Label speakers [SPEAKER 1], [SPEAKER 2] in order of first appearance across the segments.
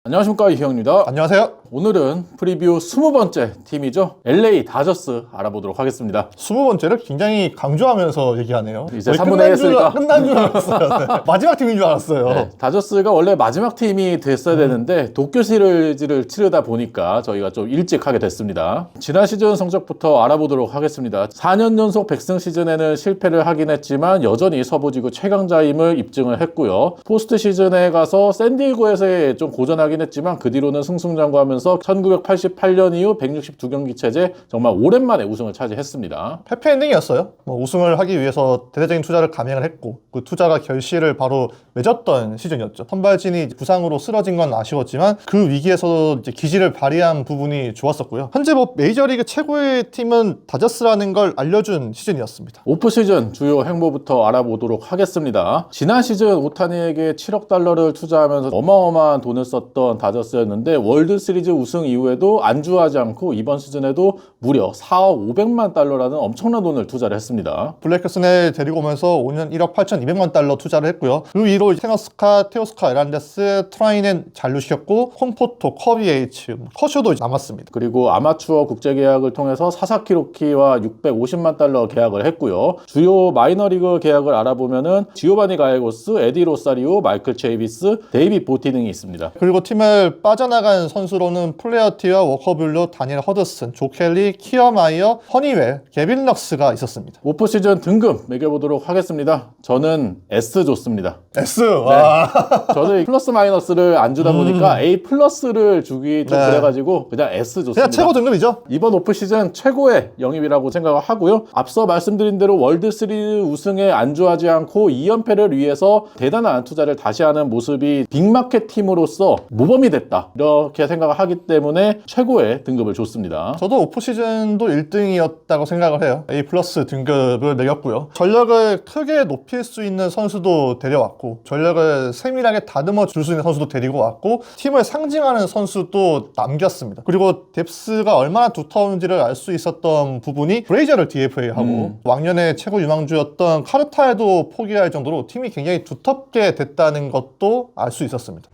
[SPEAKER 1] 안녕하십니까, 이형입니다.
[SPEAKER 2] 안녕하세요.
[SPEAKER 1] 오늘은 프리뷰 20번째 팀이죠. LA 다저스 알아보도록 하겠습니다.
[SPEAKER 2] 20번째를 굉장히 강조하면서 얘기하네요.
[SPEAKER 1] 이제 3분의 1 했으니까.
[SPEAKER 2] 끝난 줄 알았어요. 네. 마지막 팀인 줄 알았어요.
[SPEAKER 1] 네, 다저스가 원래 마지막 팀이 됐어야 되는데 도쿄 시리즈를 치르다 보니까 저희가 좀 일찍 하게 됐습니다. 지난 시즌 성적부터 알아보도록 하겠습니다. 4년 연속 100승 시즌에는 실패를 하긴 했지만 여전히 서부지구 최강자임을 입증을 했고요. 포스트 시즌에 가서 샌디에고에서 좀 고전하긴 했지만 그 뒤로는 승승장구하면서 1988년 이후 162경기 체제 정말 오랜만에 우승을 차지했습니다.
[SPEAKER 2] 해피 엔딩이었어요. 우승을 하기 위해서 대대적인 투자를 감행을 했고 그 투자가 결실을 바로 맺었던 시즌이었죠. 선발진이 부상으로 쓰러진 건 아쉬웠지만 그 위기에서도 이제 기지를 발휘한 부분이 좋았었고요. 현재 메이저리그 최고의 팀은 다저스라는 걸 알려준 시즌이었습니다.
[SPEAKER 1] 오프 시즌 주요 행보부터 알아보도록 하겠습니다. 지난 시즌 오타니에게 7억 달러를 투자하면서 어마어마한 돈을 썼던 다저스였는데 월드 시리즈 우승 이후에도 안주하지 않고 이번 시즌에도 무려 4억 500만 달러라는 엄청난 돈을 투자를 했습니다.
[SPEAKER 2] 블랙슨을 데리고 오면서 5년 1억 8,200만 달러 투자를 했고요. 그 위로 테오스카 에란데스, 트라이넨 잔류시켰고 콘포토, 커비 H, 커쇼도 남았습니다.
[SPEAKER 1] 그리고 아마추어 국제 계약을 통해서 사사키 로키와 650만 달러 계약을 했고요. 주요 마이너리그 계약을 알아보면은 지오바니 가에고스, 에디 로사리오, 마이클 체이비스, 데이빗 보티 등이 있습니다.
[SPEAKER 2] 그리고 팀을 빠져나간 선수로는 플레어티와 워커블루, 다니엘 허드슨, 조 켈리, 키어마이어, 허니웰, 게빈 럭스가 있었습니다.
[SPEAKER 1] 오프 시즌 등급 매겨보도록 하겠습니다. 저는 S 줬습니다.
[SPEAKER 2] S! 와.
[SPEAKER 1] 저는 플러스 마이너스를 안 주다 보니까 A 플러스를 주기 좀 그래가지고 그냥 S 줬습니다.
[SPEAKER 2] 그냥 최고 등급이죠.
[SPEAKER 1] 이번 오프 시즌 최고의 영입이라고 생각을 하고요. 앞서 말씀드린 대로 월드 시리즈 우승에 안주하지 않고 2연패를 위해서 대단한 투자를 다시 하는 모습이 빅마켓 팀으로서 모범이 됐다. 이렇게 생각을 하기 때문에 최고의 등급을 줬습니다.
[SPEAKER 2] 저도 오프 시즌도 1등이었다고 생각을 해요. A 플러스 등급을 매겼고요. 전력을 크게 높일 수 있는 선수도 데려왔고 전력을 세밀하게 다듬어 줄 수 있는 선수도 데리고 왔고 팀을 상징하는 선수도 남겼습니다. 그리고 뎁스가 얼마나 두터운지를 알 수 있었던 부분이 브레이저를 DFA하고 왕년의 최고 유망주였던 카르타에도 포기할 정도로 팀이 굉장히 두텁게 됐다는 것도 알 수 있었습니다.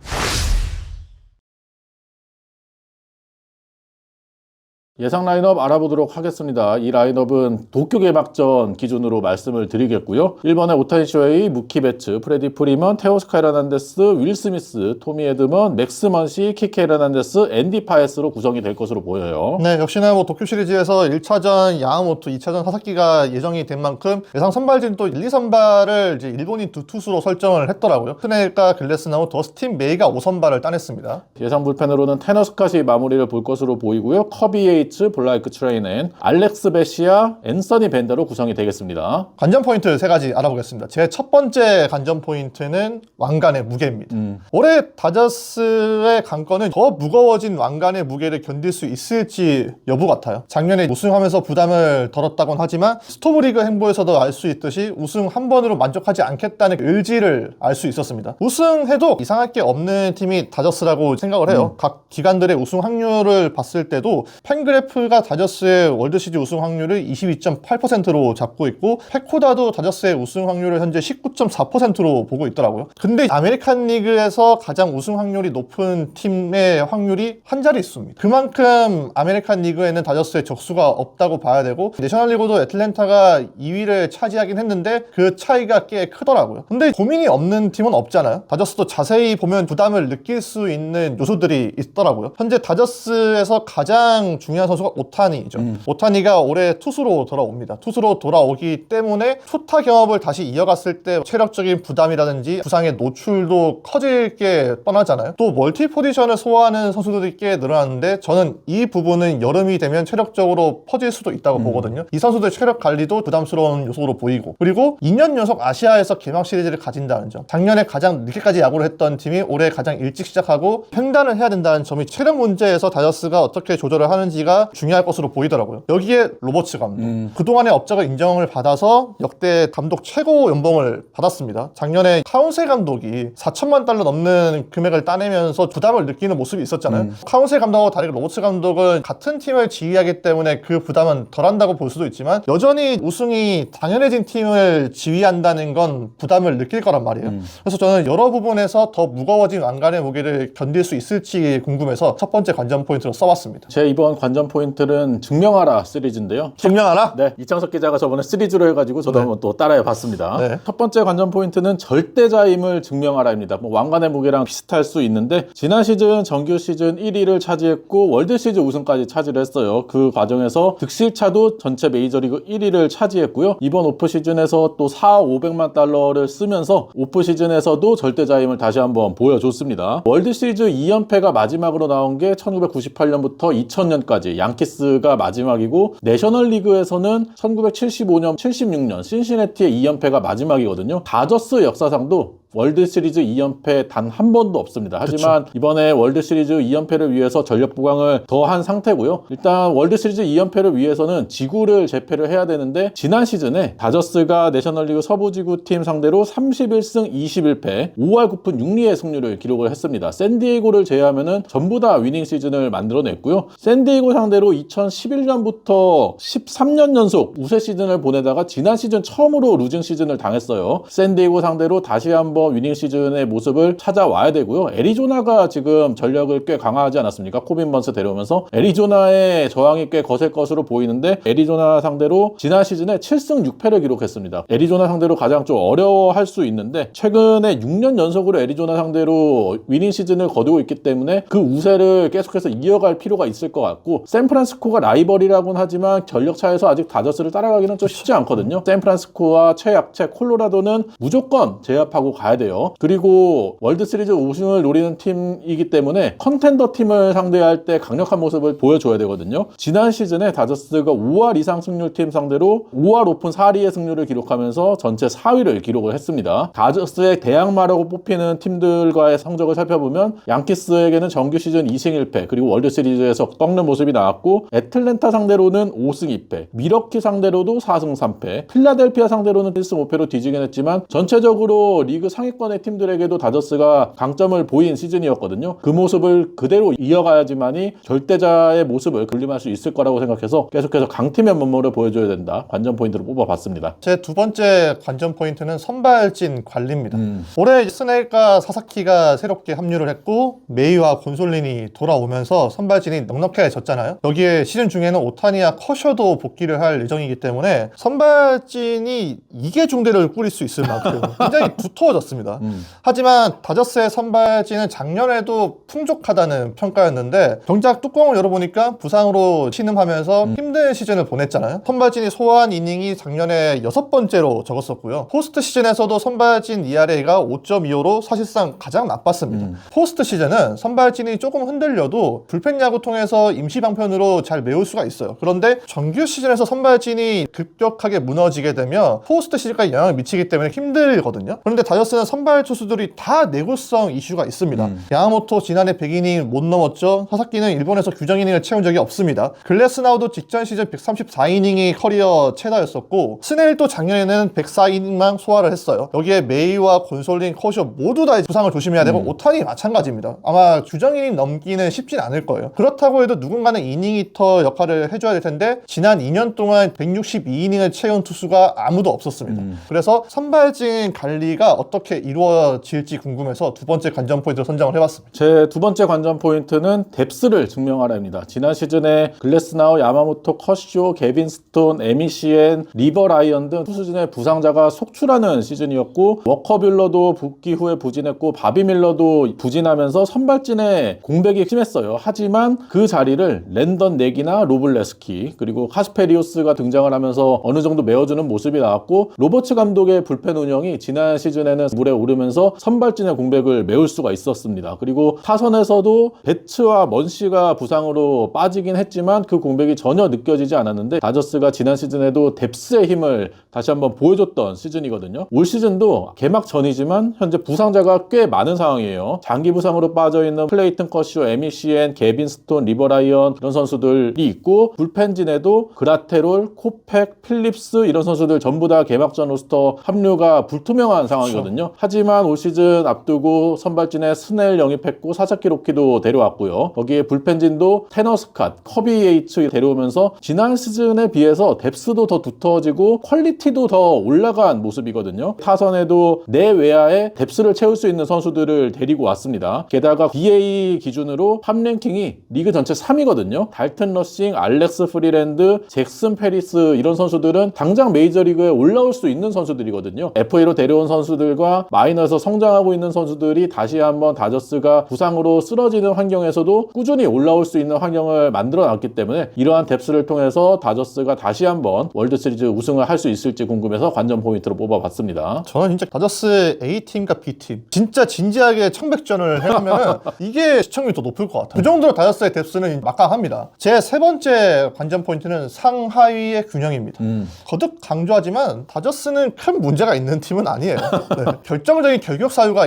[SPEAKER 1] 예상 라인업 알아보도록 하겠습니다. 이 라인업은 도쿄 개막전 기준으로 말씀을 드리겠고요. 1번에 오타니 쇼헤이, 무키 베츠, 프레디 프리먼, 테오스카 에르난데스, 윌 스미스, 토미 에드먼, 맥스 먼시, 키케 에르난데스, 앤디 파에스로 구성이 될 것으로 보여요.
[SPEAKER 2] 네, 역시나 도쿄 시리즈에서 1차전 야마모토, 2차전 사사키가 예정이 된 만큼 예상 선발진 또 1, 2선발을 이제 일본인 두 투수로 설정을 했더라고요. 트넬과 글래스나우, 더스틴 메이가 5선발을 따냈습니다.
[SPEAKER 1] 예상 불펜으로는 테너 스캇이 마무리를 볼 것으로 보이고요. 커비 에이츠, 블라이크 트레이넨, 알렉스 베시아, 앤서니 벤더로 구성이 되겠습니다.
[SPEAKER 2] 관전 포인트 3가지 알아보겠습니다. 제 첫 번째 관전 포인트는 왕관의 무게입니다. 올해 다저스의 관건은 더 무거워진 왕관의 무게를 견딜 수 있을지 여부 같아요. 작년에 우승하면서 부담을 덜었다곤 하지만 스토브리그 행보에서도 알 수 있듯이 우승 한 번으로 만족하지 않겠다는 의지를 알 수 있었습니다. 우승해도 이상할 게 없는 팀이 다저스라고 생각을 해요. 각 기관들의 우승 확률을 봤을 때도 팬그래프가 다저스의 월드시리즈 우승 확률을 22.8%로 잡고 있고 페코다도 다저스의 우승 확률을 현재 19.4%로 보고 있더라고요. 근데 아메리칸 리그에서 가장 우승 확률이 높은 팀의 확률이 한 자릿수입니다. 그만큼 아메리칸 리그에는 다저스의 적수가 없다고 봐야 되고 내셔널리그도 애틀랜타가 2위를 차지하긴 했는데 그 차이가 꽤 크더라고요. 근데 고민이 없는 팀은 없잖아요. 다저스도 자세히 보면 부담을 느낄 수 있는 요소들이 있더라고요. 현재 다저스에서 가장 중요한 선수가 오타니죠. 오타니가 올해 투수로 돌아옵니다. 투수로 돌아오기 때문에 투타 경험을 다시 이어갔을 때 체력적인 부담이라든지 부상의 노출도 커질 게 뻔하잖아요. 또 멀티 포지션을 소화하는 선수들이 꽤 늘어났는데 저는 이 부분은 여름이 되면 체력적으로 퍼질 수도 있다고 보거든요. 이 선수들 체력 관리도 부담스러운 요소로 보이고 그리고 2년 연속 아시아에서 개막 시리즈를 가진다는 점, 작년에 가장 늦게까지 야구를 했던 팀이 올해 가장 일찍 시작하고 횡단을 해야 된다는 점이 체력 문제에서 다저스가 어떻게 조절을 하는지가 관리가 중요할 것으로 보이더라고요. 여기에 로버츠 감독. 그동안의 업적을 인정을 받아서 역대 감독 최고 연봉을 받았습니다. 작년에 카운셀 감독이 4천만 달러 넘는 금액을 따내면서 부담을 느끼는 모습이 있었잖아요. 카운셀 감독하고 다르게 로버츠 감독은 같은 팀을 지휘하기 때문에 그 부담은 덜한다고 볼 수도 있지만 여전히 우승이 당연해진 팀을 지휘한다는 건 부담을 느낄 거란 말이에요. 그래서 저는 여러 부분에서 더 무거워진 왕관의 무게를 견딜 수 있을지 궁금해서 첫 번째 관전 포인트로 써봤습니다.
[SPEAKER 1] 제 이번 관전 포인트는 증명하라 시리즈인데요.
[SPEAKER 2] 증명하라?
[SPEAKER 1] 네, 이창석 기자가 저번에 시리즈로 해가지고 저도 한번 또 따라해 봤습니다.
[SPEAKER 2] 네.
[SPEAKER 1] 첫 번째 관전 포인트는 절대자임을 증명하라입니다. 뭐 왕관의 무게랑 비슷할 수 있는데 지난 시즌 정규 시즌 1위를 차지했고 월드 시리즈 우승까지 차지를 했어요. 그 과정에서 득실차도 전체 메이저리그 1위를 차지했고요. 이번 오프 시즌에서 또 500만 달러를 쓰면서 오프 시즌에서도 절대자임을 다시 한번 보여줬습니다. 월드 시리즈 2연패가 마지막으로 나온 게 1998년부터 2000년까지 양키스가 마지막이고 내셔널리그에서는 1975년, 76년 신시내티의 2연패가 마지막이거든요. 다저스 역사상도 월드 시리즈 2연패 단 한 번도 없습니다. 하지만 이번에 월드 시리즈 2연패를 위해서 전력 보강을 더 한 상태고요. 일단 월드 시리즈 2연패를 위해서는 지구를 제패를 해야 되는데 지난 시즌에 다저스가 내셔널리그 서부지구팀 상대로 31승 21패 5할 9푼 6리의 승률을 기록을 했습니다. 샌디에이고를 제외하면은 전부 다 위닝 시즌을 만들어냈고요. 샌디에이고 상대로 2011년부터 13년 연속 우세 시즌을 보내다가 지난 시즌 처음으로 루징 시즌을 당했어요. 샌디에이고 상대로 다시 한번 위닝 시즌의 모습을 찾아와야 되고요. 애리조나가 지금 전력을 꽤 강화하지 않았습니까? 코빈 번스 데려오면서 애리조나의 저항이 꽤 거셀 것으로 보이는데 애리조나 상대로 지난 시즌에 7승 6패를 기록했습니다. 애리조나 상대로 가장 좀 어려워할 수 있는데 최근에 6년 연속으로 애리조나 상대로 위닝 시즌을 거두고 있기 때문에 그 우세를 계속해서 이어갈 필요가 있을 것 같고 샌프란시스코가 라이벌이라고는 하지만 전력 차에서 아직 다저스를 따라가기는 좀 쉽지 않거든요. 샌프란시스코와 최약체 콜로라도는 무조건 제압하고 가야 돼요. 그리고 월드 시리즈 우승을 노리는 팀이기 때문에 컨텐더 팀을 상대할 때 강력한 모습을 보여줘야 되거든요. 지난 시즌에 다저스가 5할 이상 승률 팀 상대로 5할 오픈 4리의 승률을 기록하면서 전체 4위를 기록을 했습니다. 다저스의 대항마라고 뽑히는 팀들과의 성적을 살펴보면 양키스에게는 정규 시즌 2승 1패 그리고 월드 시리즈에서 꺾는 모습이 나왔고 애틀랜타 상대로는 5승 2패 미러키 상대로도 4승 3패 필라델피아 상대로는 1승 5패로 뒤지긴 했지만 전체적으로 리그 상위권의 팀들에게도 다저스가 강점을 보인 시즌이었거든요. 그 모습을 그대로 이어가야지만이 절대자의 모습을 군림할 수 있을 거라고 생각해서 계속해서 강팀의 면모를 보여줘야 된다. 관전 포인트로 뽑아봤습니다.
[SPEAKER 2] 제 두 번째 관전 포인트는 선발진 관리입니다. 올해 스넬과 사사키가 새롭게 합류를 했고 메이와 곤솔린이 돌아오면서 선발진이 넉넉해졌잖아요. 여기에 시즌 중에는 오타니와 커셔도 복귀를 할 예정이기 때문에 선발진이 이계 중대를 꾸릴 수 있을 만큼 굉장히 두터워졌습니다. 하지만 다저스의 선발진은 작년에도 풍족하다는 평가였는데 정작 뚜껑을 열어보니까 부상으로 신음하면서 힘든 시즌을 보냈잖아요. 선발진이 소화한 이닝이 작년에 6번째로 적었었고요. 포스트 시즌에서도 선발진 ERA가 5.25로 사실상 가장 나빴습니다. 포스트 시즌은 선발진이 조금 흔들려도 불펜 야구 통해서 임시 방편으로 잘 메울 수가 있어요. 그런데 정규 시즌에서 선발진이 급격하게 무너지게 되면 포스트 시즌까지 영향을 미치기 때문에 힘들거든요. 그런데 다저스는 선발 투수들이 다 내구성 이슈가 있습니다. 야마모토 지난해 100이닝 못 넘었죠. 사사키는 일본에서 규정 이닝을 채운 적이 없습니다. 글래스나우도 직전 시즌 134이닝이 커리어 최다였었고 스네일도 작년에는 104이닝만 소화를 했어요. 여기에 메이와 곤솔린, 커쇼 모두 다 부상을 조심해야 되고 오타니 마찬가지입니다. 아마 규정 이닝 넘기는 쉽진 않을 거예요. 그렇다고 해도 누군가는 이닝 히터 역할을 해줘야 될 텐데 지난 2년 동안 162이닝을 채운 투수가 아무도 없었습니다. 그래서 선발진 관리가 어떻게 이루어질지 궁금해서 두 번째 관전 포인트로 선정을 해봤습니다.
[SPEAKER 1] 제 두 번째 관전 포인트는 뎁스를 증명하라입니다. 지난 시즌에 글래스나우, 야마모토, 커쇼, 게빈 스톤, 에미시엔, 리버 라이언 등 투수진의 부상자가 속출하는 시즌이었고 워커빌러도 복귀 후에 부진했고 바비 밀러도 부진하면서 선발진의 공백이 심했어요. 하지만 그 자리를 랜던 넥이나 로블레스키 그리고 카스페리오스가 등장을 하면서 어느 정도 메워주는 모습이 나왔고 로버츠 감독의 불펜 운영이 지난 시즌에는 물에 오르면서 선발진의 공백을 메울 수가 있었습니다. 그리고 타선에서도 배츠와 먼시가 부상으로 빠지긴 했지만 그 공백이 전혀 느껴지지 않았는데 다저스가 지난 시즌에도 뎁스의 힘을 다시 한번 보여줬던 시즌이거든요. 올 시즌도 개막 전이지만 현재 부상자가 꽤 많은 상황이에요. 장기 부상으로 빠져있는 클레이튼 커쇼, 에미시엔, 게빈 스톤, 리버라이언 이런 선수들이 있고 불펜진에도 그라테롤, 코펙, 필립스 이런 선수들 전부 다 개막전 로스터 합류가 불투명한 상황이거든요.
[SPEAKER 2] 그렇죠.
[SPEAKER 1] 하지만 올 시즌 앞두고 선발진에 스넬 영입했고 사사키 로키도 데려왔고요. 거기에 불펜진도 테너 스캇, 커비 예이츠 데려오면서 지난 시즌에 비해서 뎁스도 더 두터워지고 퀄리티도 더 올라간 모습이거든요. 타선에도 내외야에 뎁스를 채울 수 있는 선수들을 데리고 왔습니다. 게다가 BA 기준으로 팜랭킹이 리그 전체 3위거든요. 달튼 러싱, 알렉스 프리랜드, 잭슨 페리스 이런 선수들은 당장 메이저리그에 올라올 수 있는 선수들이거든요. FA로 데려온 선수들과 마이너에서 성장하고 있는 선수들이 다시 한번 다저스가 부상으로 쓰러지는 환경에서도 꾸준히 올라올 수 있는 환경을 만들어 놨기 때문에 이러한 뎁스를 통해서 다저스가 다시 한번 월드시리즈 우승을 할 수 있을지 궁금해서 관전 포인트로 뽑아봤습니다.
[SPEAKER 2] 저는 진짜 다저스 A팀과 B팀 진짜 진지하게 청백전을 해보면 이게 시청률이 더 높을 것 같아요. 그 정도로 다저스의 뎁스는 막강합니다. 제 세 번째 관전 포인트는 상하위의 균형입니다. 거듭 강조하지만 다저스는 큰 문제가 있는 팀은 아니에요. 네. 결정적인 결격 사유가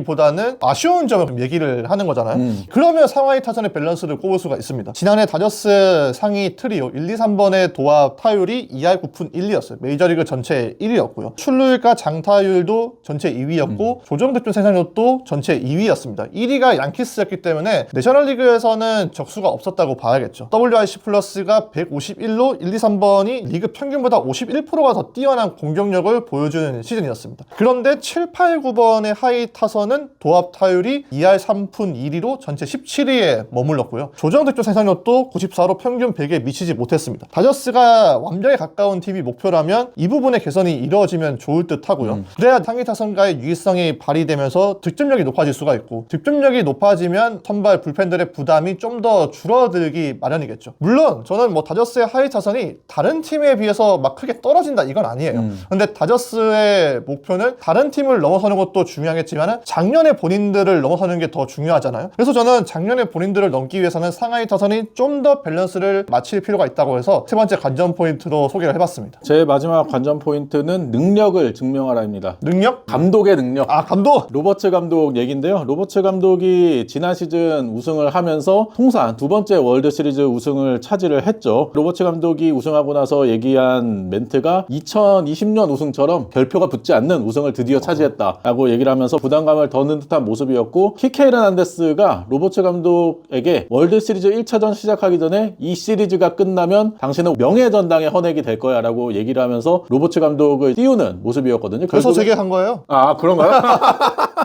[SPEAKER 2] 보다는 아쉬운 점을 얘기를 하는 거잖아요. 그러면 상하이 타선의 밸런스를 꼽을 수가 있습니다. 지난해 다저스 상위 트리오 1, 2, 3번의 도합 타율이 2할 9푼 1리였어요. 메이저리그 전체 1위였고요. 출루율과 장타율도 전체 2위였고 조정 득점 생산력도 전체 2위였습니다. 1위가 양키스였기 때문에 내셔널리그에서는 적수가 없었다고 봐야겠죠. WRC 플러스가 151로 1, 2, 3번이 리그 평균보다 51%가 더 뛰어난 공격력을 보여주는 시즌이었습니다. 그런데 7, 8, 9번의 하이 타선 는 도합 타율이 2할 3푼 1리로 전체 17위에 머물렀고요. 조정 득점 생산력도 94로 평균 100에 미치지 못했습니다. 다저스가 완벽에 가까운 팀이 목표라면 이 부분의 개선이 이루어지면 좋을 듯 하고요. 그래야 상위 타선과의 유기성이 발휘되면서 득점력이 높아질 수가 있고 득점력이 높아지면 선발 불펜들의 부담이 좀 더 줄어들기 마련이겠죠. 물론 저는 뭐 다저스의 하위 타선이 다른 팀에 비해서 막 크게 떨어진다 이건 아니에요. 근데 다저스의 목표는 다른 팀을 넘어서는 것도 중요하겠지만 작년에 본인들을 넘어서는 게 더 중요하잖아요. 그래서 저는 작년에 본인들을 넘기 위해서는 상하이 타선이 좀 더 밸런스를 맞출 필요가 있다고 해서 세 번째 관전 포인트로 소개를 해봤습니다.
[SPEAKER 1] 제 마지막 관전 포인트는 능력을 증명하라입니다.
[SPEAKER 2] 능력?
[SPEAKER 1] 감독의 능력.
[SPEAKER 2] 아, 감독!
[SPEAKER 1] 로버츠 감독 얘기인데요. 로버츠 감독이 지난 시즌 우승을 하면서 통산 두 번째 월드 시리즈 우승을 차지를 했죠. 로버츠 감독이 우승하고 나서 얘기한 멘트가 2020년 우승처럼 별표가 붙지 않는 우승을 드디어 차지했다라고 얘기를 하면서 부담감을 더는 듯한 모습이었고 키케 헤르난데스가 로버츠 감독에게 월드 시리즈 1차전 시작하기 전에 이 시리즈가 끝나면 당신은 명예전당에 헌액이 될 거야 라고 얘기를 하면서 로버츠 감독을 띄우는 모습이었거든요.
[SPEAKER 2] 그래서 재계한 거예요?
[SPEAKER 1] 아, 그런가요?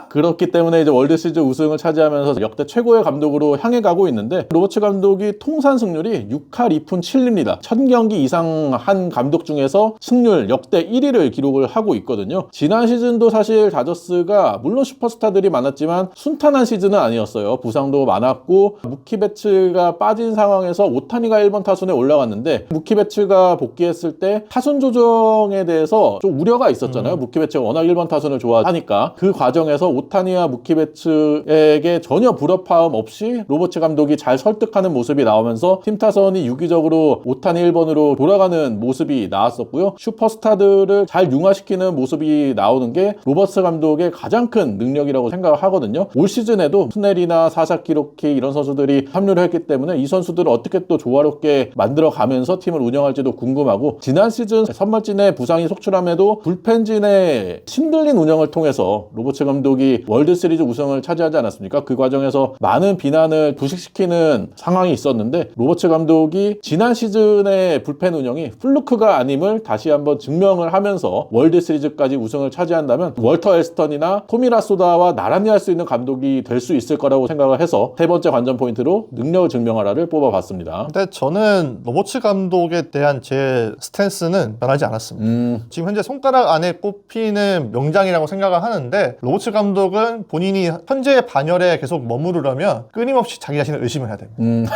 [SPEAKER 1] 그렇기 때문에 이제 월드 시리즈 우승을 차지하면서 역대 최고의 감독으로 향해 가고 있는데 로버츠 감독이 통산 승률이 6할 2푼 7리입니다. 1000경기 이상 한 감독 중에서 승률 역대 1위를 기록을 하고 있거든요. 지난 시즌도 사실 다저스가 물론 슈퍼스타들이 많았지만 순탄한 시즌은 아니었어요. 부상도 많았고 무키 배츠가 빠진 상황에서 오타니가 1번 타순에 올라갔는데 무키 배츠가 복귀했을 때 타순 조정에 대해서 좀 우려가 있었잖아요. 무키 배츠가 워낙 1번 타순을 좋아하니까 그 과정에서 오타니와 무키 배츠에게 전혀 불협화음 없이 로버츠 감독이 잘 설득하는 모습이 나오면서 팀 타선이 유기적으로 오타니 1번으로 돌아가는 모습이 나왔었고요. 슈퍼스타들을 잘 융화시키는 모습이 나오는 게 로버츠 감독의 가장 큰 능력이라고 생각을 하거든요. 올 시즌에도 스넬이나 사사키 로키 이런 선수들이 합류를 했기 때문에 이 선수들을 어떻게 또 조화롭게 만들어가면서 팀을 운영할지도 궁금하고 지난 시즌 선발진의 부상이 속출함에도 불펜진의 신들린 운영을 통해서 로버츠 감독이 월드시리즈 우승을 차지하지 않았습니까? 그 과정에서 많은 비난을 부식시키는 상황이 있었는데 로버츠 감독이 지난 시즌의 불펜 운영이 플루크가 아님을 다시 한번 증명을 하면서 월드시리즈까지 우승을 차지한다면 월터 엘스턴이나 토미라 소다와 나란히 할 수 있는 감독이 될 수 있을 거라고 생각을 해서 세 번째 관전 포인트로 능력을 증명하라를 뽑아봤습니다.
[SPEAKER 2] 근데 저는 로버츠 감독에 대한 제 스탠스는 변하지 않았습니다. 지금 현재 손가락 안에 꼽히는 명장이라고 생각을 하는데 로버츠 감독은 본인이 현재의 반열에 계속 머무르려면 끊임없이 자기 자신을 의심을 해야 됩니다.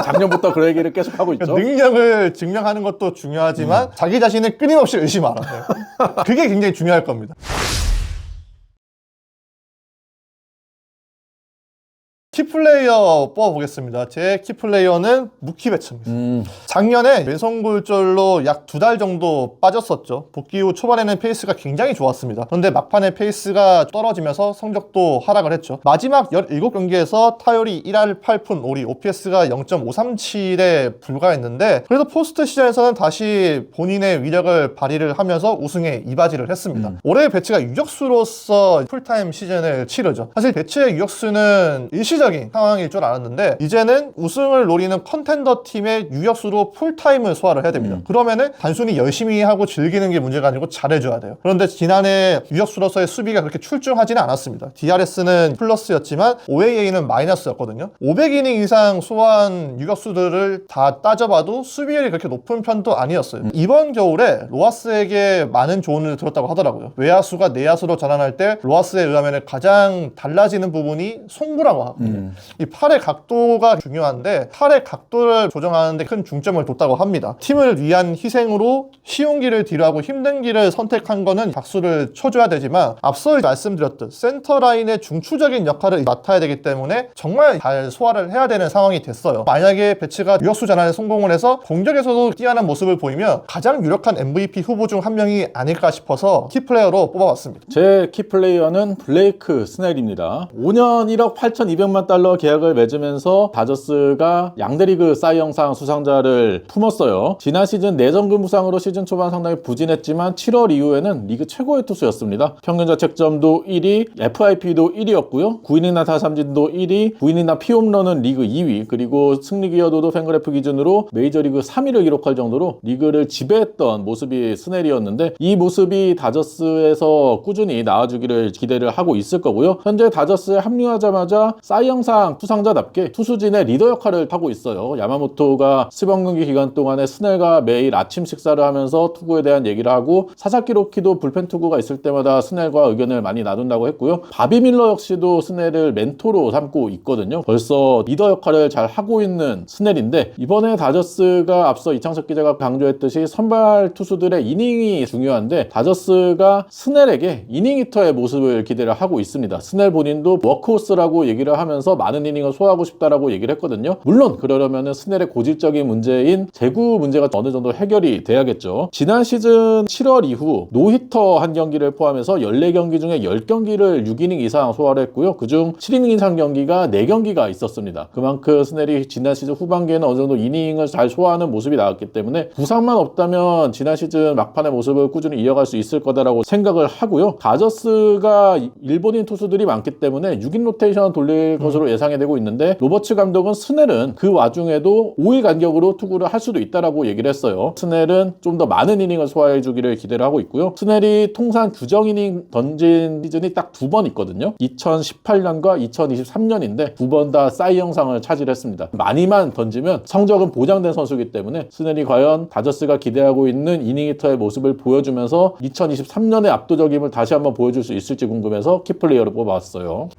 [SPEAKER 1] 작년부터 그 얘기를 계속 하고 있죠.
[SPEAKER 2] 능력을 증명하는 것도 중요하지만 자기 자신을 끊임없이 의심하라. 그게 굉장히 중요할 겁니다. 키플레이어 뽑아보겠습니다. 제 키플레이어는 무키 배츠입니다. 작년에 왼손골절로 약 2달 정도 빠졌었죠. 복귀 후 초반에는 페이스가 굉장히 좋았습니다. 그런데 막판에 페이스가 떨어지면서 성적도 하락을 했죠. 마지막 17경기에서 타율이 1할 8푼 5리, OPS가 0.537에 불과했는데 그래도 포스트 시즌에서는 다시 본인의 위력을 발휘를 하면서 우승에 이바지를 했습니다. 올해 배츠가 유격수로서 풀타임 시즌을 치르죠. 사실 배츠의 유격수는 일시적인 상황일 줄 알았는데 이제는 우승을 노리는 컨텐더 팀의 유격수로 풀타임을 소화를 해야 됩니다. 그러면은 단순히 열심히 하고 즐기는 게 문제가 아니고 잘해줘야 돼요. 그런데 지난해 유격수로서의 수비가 그렇게 출중하지는 않았습니다. DRS는 플러스였지만 OAA는 마이너스였거든요. 500이닝 이상 소화한 유격수들을 다 따져봐도 수비율이 그렇게 높은 편도 아니었어요. 이번 겨울에 로하스에게 많은 조언을 들었다고 하더라고요. 외야수가 내야수로 전환할 때 로하스에 의하면 가장 달라지는 부분이 송구라고 하거든요. 이 팔의 각도가 중요한데 팔의 각도를 조정하는데 큰 중점을 뒀다고 합니다. 팀을 위한 희생으로 쉬운 길을 뒤로하고 힘든 길을 선택한 거는 박수를 쳐줘야 되지만 앞서 말씀드렸듯 센터라인의 중추적인 역할을 맡아야 되기 때문에 정말 잘 소화를 해야 되는 상황이 됐어요. 만약에 배츠가 유격수 전환에 성공을 해서 공격에서도 뛰어난 모습을 보이면 가장 유력한 MVP 후보 중 한 명이 아닐까 싶어서 키플레이어로 뽑아봤습니다.
[SPEAKER 1] 제 키플레이어는 블레이크 스넬입니다. 5년 1억 8,200만 달러 계약을 맺으면서 다저스가 양대리그 사이 영상 수상자를 품었어요. 지난 시즌 내전금 부상으로 시즌 초반 상당히 부진했지만 7월 이후에는 리그 최고의 투수였습니다. 평균 자책점도 1위, FIP도 1위였고요. 9이닝 타삼진도 1위, 9이닝 피홈런은 리그 2위, 그리고 승리 기여도도 팬그래프 기준으로 메이저리그 3위를 기록할 정도로 리그를 지배했던 모습이 스넬이었는데 이 모습이 다저스에서 꾸준히 나와주기를 기대를 하고 있을 거고요. 현재 다저스에 합류하자마자 사이 영상 수상자답게 투수진의 리더 역할을 하고 있어요. 야마모토가 시범경기 기간 동안에 스넬과 매일 아침 식사를 하면서 투구에 대한 얘기를 하고 사사키 로키도 불펜 투구가 있을 때마다 스넬과 의견을 많이 나눈다고 했고요. 바비 밀러 역시도 스넬을 멘토로 삼고 있거든요. 벌써 리더 역할을 잘 하고 있는 스넬인데 이번에 다저스가 앞서 이창석 기자가 강조했듯이 선발 투수들의 이닝이 중요한데 다저스가 스넬에게 이닝 히터의 모습을 기대를 하고 있습니다. 스넬 본인도 워크호스라고 얘기를 하면서 많은 이닝을 소화하고 싶다라고 얘기를 했거든요. 물론 그러려면 스넬의 고질적인 문제인 제구 문제가 어느 정도 해결이 돼야겠죠. 지난 시즌 7월 이후 노히터 한 경기를 포함해서 14경기 중에 10경기를 6이닝 이상 소화를 했고요. 그중 7이닝 이상 경기가 4경기가 있었습니다. 그만큼 스넬이 지난 시즌 후반기에는 어느 정도 이닝을 잘 소화하는 모습이 나왔기 때문에 부상만 없다면 지난 시즌 막판의 모습을 꾸준히 이어갈 수 있을 거다라고 생각을 하고요. 다저스가 일본인 투수들이 많기 때문에 6인 로테이션 돌릴 것으로 예상이 되고 있는데 로버츠 감독은 스넬은 그 와중에도 5일 간격으로 투구를 할 수도 있다라고 얘기를 했어요. 스넬은 좀 더 많은 이닝을 소화해 주기를 기대를 하고 있고요. 스넬이 통산 규정 이닝 던진 시즌이 딱 2번 있거든요. 2018년과 2023년인데 2번 다 사이 영상을 차지했습니다. 많이만 던지면 성적은 보장된 선수이기 때문에 스넬이 과연 다저스가 기대하고 있는 이닝 히터의 모습을 보여주면서 2023년의 압도적임을 다시 한번 보여줄 수 있을지 궁금해서 키플레이어를 뽑아왔어요.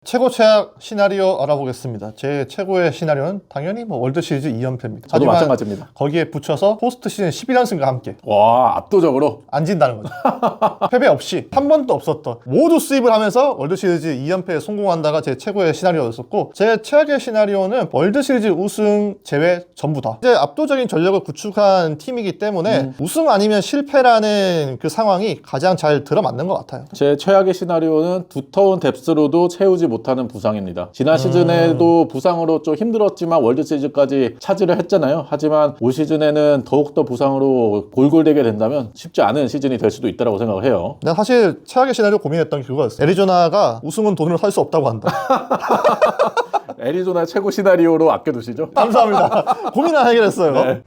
[SPEAKER 2] 최고 최악 시나리오 알아보겠습니다. 제 최고의 시나리오는 당연히 월드시리즈 2연패입니다.
[SPEAKER 1] 저도 마찬가지입니다.
[SPEAKER 2] 거기에 붙여서 포스트 시즌 11연승과 함께
[SPEAKER 1] 와, 압도적으로
[SPEAKER 2] 안 진다는 거죠. 패배 없이 한 번도 없었던 모두 수입을 하면서 월드시리즈 2연패에 성공한다가 제 최고의 시나리오였었고 제 최악의 시나리오는 월드시리즈 우승 제외 전부 다 이제 압도적인 전력을 구축한 팀이기 때문에 우승 아니면 실패라는 그 상황이 가장 잘 들어맞는 것 같아요.
[SPEAKER 1] 제 최악의 시나리오는 두터운 뎁스로도 채우지 못하는 부상입니다. 지난 시즌에도 부상으로 좀 힘들었지만 월드시리즈까지 차지를 했잖아요. 하지만 올 시즌에는 더욱더 부상으로 골골되게 된다면 쉽지 않은 시즌이 될 수도 있다고 생각을 해요.
[SPEAKER 2] 내가 사실 최악의 시나리오 고민했던 게 그거였어. 애리조나가 우승은 돈으로 살 수 없다고 한다.
[SPEAKER 1] 애리조나 최고 시나리오로 아껴두시죠.
[SPEAKER 2] 감사합니다. 고민을 해결했어요.
[SPEAKER 1] 네.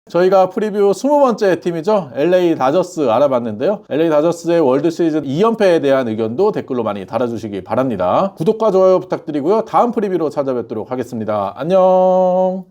[SPEAKER 1] 저희가 프리뷰 20번째 팀이죠. LA 다저스 알아봤는데요. LA 다저스의 월드시리즈 2연패에 대한 의견도 댓글로 많이 달아주시기 바랍니다. 구독과 좋아요 부탁드리고요. 다음 프리뷰로 찾아뵙도록 하겠습니다. 안녕.